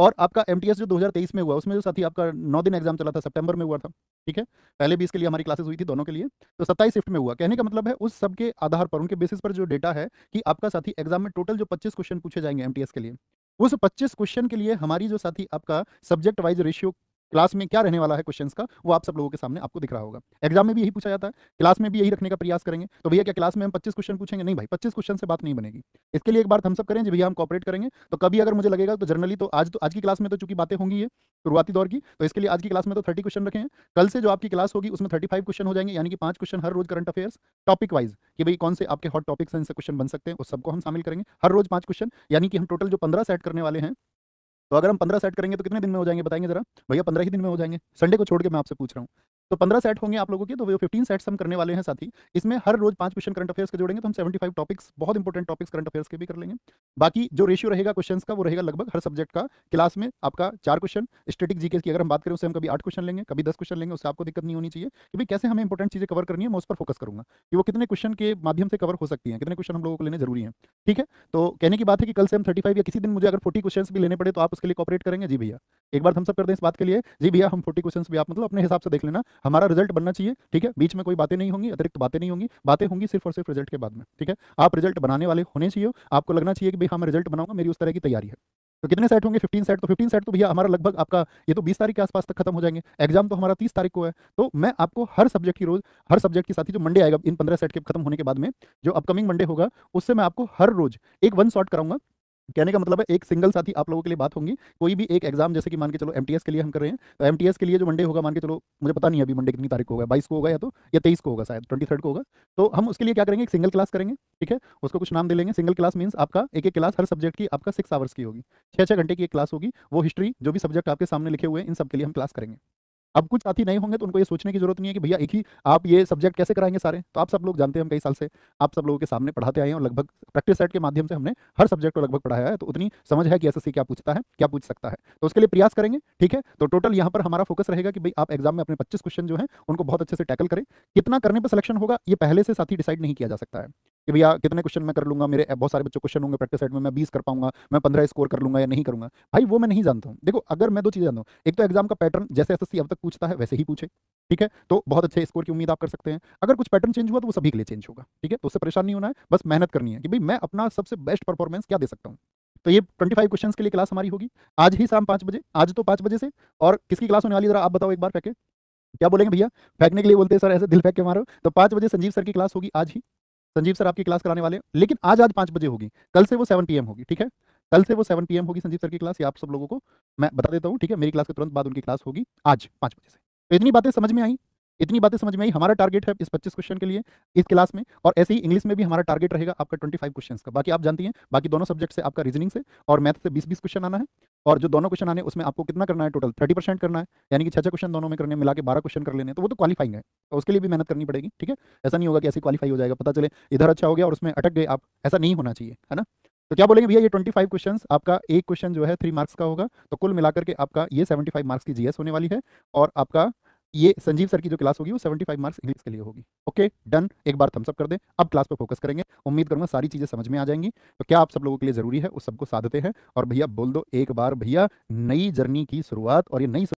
और आपका एमटीएस जो 2023 में हुआ उसमें जो साथी आपका 9 दिन एग्जाम चला था, सितंबर में हुआ था, ठीक है। पहले भी इसके लिए हमारी क्लासेस हुई थी दोनों के लिए, तो 27 शिफ्ट में हुआ। कहने का मतलब है उस सब के आधार पर, उनके बेसिस पर जो डेटा है कि आपका साथी एग्जाम में टोटल जो 25 क्वेश्चन पूछे जाएंगे एमटीएस के लिए, उस 25 क्वेश्चन के लिए हमारी जो साथी आपका सब्जेक्ट वाइज रेशियो क्लास में क्या रहने वाला है क्वेश्चंस का, वो आप सब लोगों के सामने आपको दिख रहा होगा। एग्जाम में भी यही पूछा जाता है, क्लास में भी यही रखने का प्रयास करेंगे। तो भैया क्या क्लास में हम 25 क्वेश्चन पूछेंगे? नहीं भाई, 25 क्वेश्चन से बात नहीं बनेगी। इसके लिए एक बार हम सब करें जी भैया, हम कॉपरेट करेंगे। तो कभी अगर मुझे लगेगा तो जनरली तो आज की क्लास में तो चूंकि बातें होंगी ये शुरुआती दौर की, तो इसके लिए आज की क्लास में तो 30 क्वेश्चन रखे हैं। कल से जो आपकी क्लास होगी उसमें 35 क्वेश्चन हो जाएंगे, यानी कि 5 क्वेश्चन हर रोज करंट अफेयर्स टॉपिक वाइज, कि भाई कौन से आपके हॉट टॉपिक्स हैं, इनसे क्वेश्चन बन सकते हैं, उस सबको हम शामिल करेंगे। हर रोज 5 क्वेश्चन, यानी कि हम टोटल जो 15 सेट करने वाले हैं। तो अगर हम 15 सेट करेंगे तो कितने दिन में हो जाएंगे बताएंगे जरा? भैया 15 ही दिन में हो जाएंगे, संडे को छोड़ के मैं आपसे पूछ रहा हूँ। तो 15 सेट होंगे आप लोगों के, तो वो 15 सेट्स हम करने वाले हैं साथी। इसमें हर रोज 5 क्वेश्चन करंट अफेयर्स के जोड़ेंगे, तो हम 75 टॉपिक्स, बहुत इंपॉर्टेंट टॉपिक्स करंट अफेयर्स के भी कर लेंगे। बाकी जो रेशियो रहेगा क्वेश्चंस का, वो रहेगा लगभग हर सब्जेक्ट का क्लास में आपका 4 क्वेश्चन। स्टैटिक जीके की अगर हम बात करें, उससे हम कभी 8 क्वेश्चन लेंगे, कभी 10 क्वेश्चन लेंगे, उससे आपको दिक्कत नहीं होनी चाहिए कि भाई कैसे हमें इंपॉर्टेंट चीजें कवर करनी है। मैं उस पर फोकस करूंगा कि वो कितने क्वेश्चन के माध्यम से कवर हो सकती हैं, कितने क्वेश्चन हम लोगों को लेने जरूरी है, ठीक है। तो कहने की बात है कि कल से हम 35 या किसी दिन मुझे अगर 40 क्वेश्चन भी लेने पड़े तो आप उसके लिए कॉपरेट करेंगे? जी भैया एक बार हम सब कर दें इस बात के लिए, जी भैया हम 40 क्वेश्चंस भी आप मतलब अपने हिसाब से देख लेना, हमारा रिजल्ट बनना चाहिए, ठीक है। बीच में कोई बातें नहीं होंगी, अतिरिक्त बातें नहीं होंगी, बातें होंगी सिर्फ और सिर्फ रिजल्ट के बाद में, ठीक है। आप रिजल्ट बनाने वाले होने चाहिए, आपको लगना चाहिए कि भाई हाँ मैं रिजल्ट बनाऊंगा, मेरी उस तरह की तैयारी है। तो कितने सेट होंगे? 15 सेट। तो 15 सेट तो भैया हमारा लगभग आपका ये तो 20 तारीख के आसपास तक खत्म हो जाएंगे। एग्जाम तो हमारा 30 तारीख को है। तो मैं आपको हर सब्जेक्ट की रोज, हर सब्जेक्ट के साथ ही जो मंडे आएगा इन 15 सेट के खत्म होने के बाद में, जो अपकमिंग मंडे होगा, उससे मैं आपको हर रोज एक वन शॉट कराऊंगा। कहने का मतलब है एक सिंगल साथी आप लोगों के लिए बात होंगी। कोई भी एक एग्जाम, जैसे कि मान के चलो एमटीएस के लिए हम कर रहे हैं, तो एमटीएस के लिए जो मंडे होगा, मान के चलो मुझे पता नहीं है अभी मंडे कितनी तारीख को होगा, 22 को होगा या 23 को होगा, शायद 23 को होगा। तो हम उसके लिए क्या करेंगे, एक सिंगल क्लास करेंगे, ठीक है। उसको कुछ नाम दे लेंगे। सिंगल क्लास मीन्स आपका एक एक क्लास हर सब्जेक्ट की आपका 6 आवर्स की होगी, 6 घंटे की एक क्लास होगी। वो हिस्ट्री जो भी सब्जेक्ट आपके सामने लिखे हुए हैं, इन सब के लिए हम क्लास करेंगे। अब कुछ साथी नहीं होंगे तो उनको ये सोचने की जरूरत नहीं है कि भैया एक ही आप ये सब्जेक्ट कैसे कराएंगे सारे। तो आप सब लोग जानते हैं, हम कई साल से आप सब लोगों के सामने पढ़ाते आए हैं और लगभग प्रैक्टिस सेट के माध्यम से हमने हर सब्जेक्ट को लगभग पढ़ाया है। तो उतनी समझ है कि एसएससी क्या पूछता है, क्या पूछ सकता है। तो उसके लिए प्रयास करेंगे, ठीक है। तो टोटल यहाँ पर हमारा फोकस रहेगा कि भाई आप एग्जाम में अपने 25 क्वेश्चन जो है उनको बहुत अच्छे से टैकल करें। कितना करने पर सिलेक्शन होगा ये पहले से साथी डिसाइड नहीं किया जा सकता है कि भैया कितने क्वेश्चन मैं कर लूंगा, मेरे बहुत सारे बच्चों क्वेश्चन होंगे प्रैक्टिस सेट में, मैं 20 कर पाऊंगा, मैं 15 स्कोर कर लूंगा या नहीं करूंगा। भाई वो मैं नहीं जानता हूँ। देखो अगर मैं 2 चीजें जानता हूँ, एक तो एग्जाम का पैटर्न जैसे एसएससी अब तक पूछता है वैसे ही पूछे, ठीक है। तो बहुत अच्छे स्कोर की उम्मीद आप कर सकते हैं। अगर कुछ पैटर्न चेंज हुआ तो वो सभी के लिए चेंज होगा, ठीक है। तो उससे परेशान नहीं होना है, बस मेहनत करनी है कि भाई मैं अपना सबसे बेस्ट परफॉर्मेंस क्या दे सकता हूँ। तो ये 25 क्वेश्चंस के लिए क्लास हमारी होगी आज ही शाम 5 बजे, आज तो 5 बजे से। और किसकी क्लास होने वाली है जरा आप बताओ एक बार फेंके, क्या बोलेंगे भैया? फेंकने के लिए बोलते हैं सर, ऐसे दिल फेंक के मारो। तो 5 बजे संजीव सर की क्लास होगी आज ही। संजीव सर आपकी क्लास कराने वाले हैं, लेकिन आज 5 बजे होगी, कल से वो 7 PM होगी, ठीक है। कल से वो 7 PM होगी संजीव सर की क्लास, ये आप सब लोगों को मैं बता देता हूँ, ठीक है। मेरी क्लास के तुरंत बाद उनकी क्लास होगी आज 5 बजे से। तो इतनी बातें समझ में आई, इतनी बातें समझ में आई। हमारा टारगेट है इस 25 क्वेश्चन के लिए इस क्लास में, और ऐसे ही इंग्लिश में भी हमारा टारगेट रहेगा आपका 25 क्वेश्चन का। बाकी आप जानती हैं, बाकी दोनों सब्जेक्ट से आपका रीजनिंग से और मैथ से 20-20 क्वेश्चन आना है। और जो दोनों क्वेश्चन आने उसमें आपको कितना करना है, टोटल 30% करना है, यानी कि 6 क्वेश्चन दोनों में करने, मिला के 12 क्वेश्चन कर लेने। तो वो तो क्वालिफाइंग है, तो उसके लिए भी मेहनत करनी पड़ेगी, ठीक है। ऐसा नहीं होगा कि ऐसे क्वालिफाई हो जाएगा, पता चले इधर अच्छा हो गया और उसमें अटक गए आप, ऐसा नहीं होना चाहिए, है ना। तो क्या बोलेंगे भैया, ये 25 क्वेश्चंस आपका एक क्वेश्चन जो है 3 मार्क्स का होगा, तो कुल मिलाकर के आपका ये 75 मार्क्स की जीएस होने वाली है। और आपका ये संजीव सर की जो क्लास होगी वो 75 मार्क्स इंग्लिश के लिए होगी। ओके डन, एक बार थम्स अप कर दें। अब क्लास पे फोकस करेंगे, उम्मीद करूंगा सारी चीजें समझ में आ जाएंगी। तो क्या आप सब लोगों के लिए जरूरी है उस सबको साधते हैं, और भैया बोल दो एक बार, भैया नई जर्नी की शुरुआत और ये नई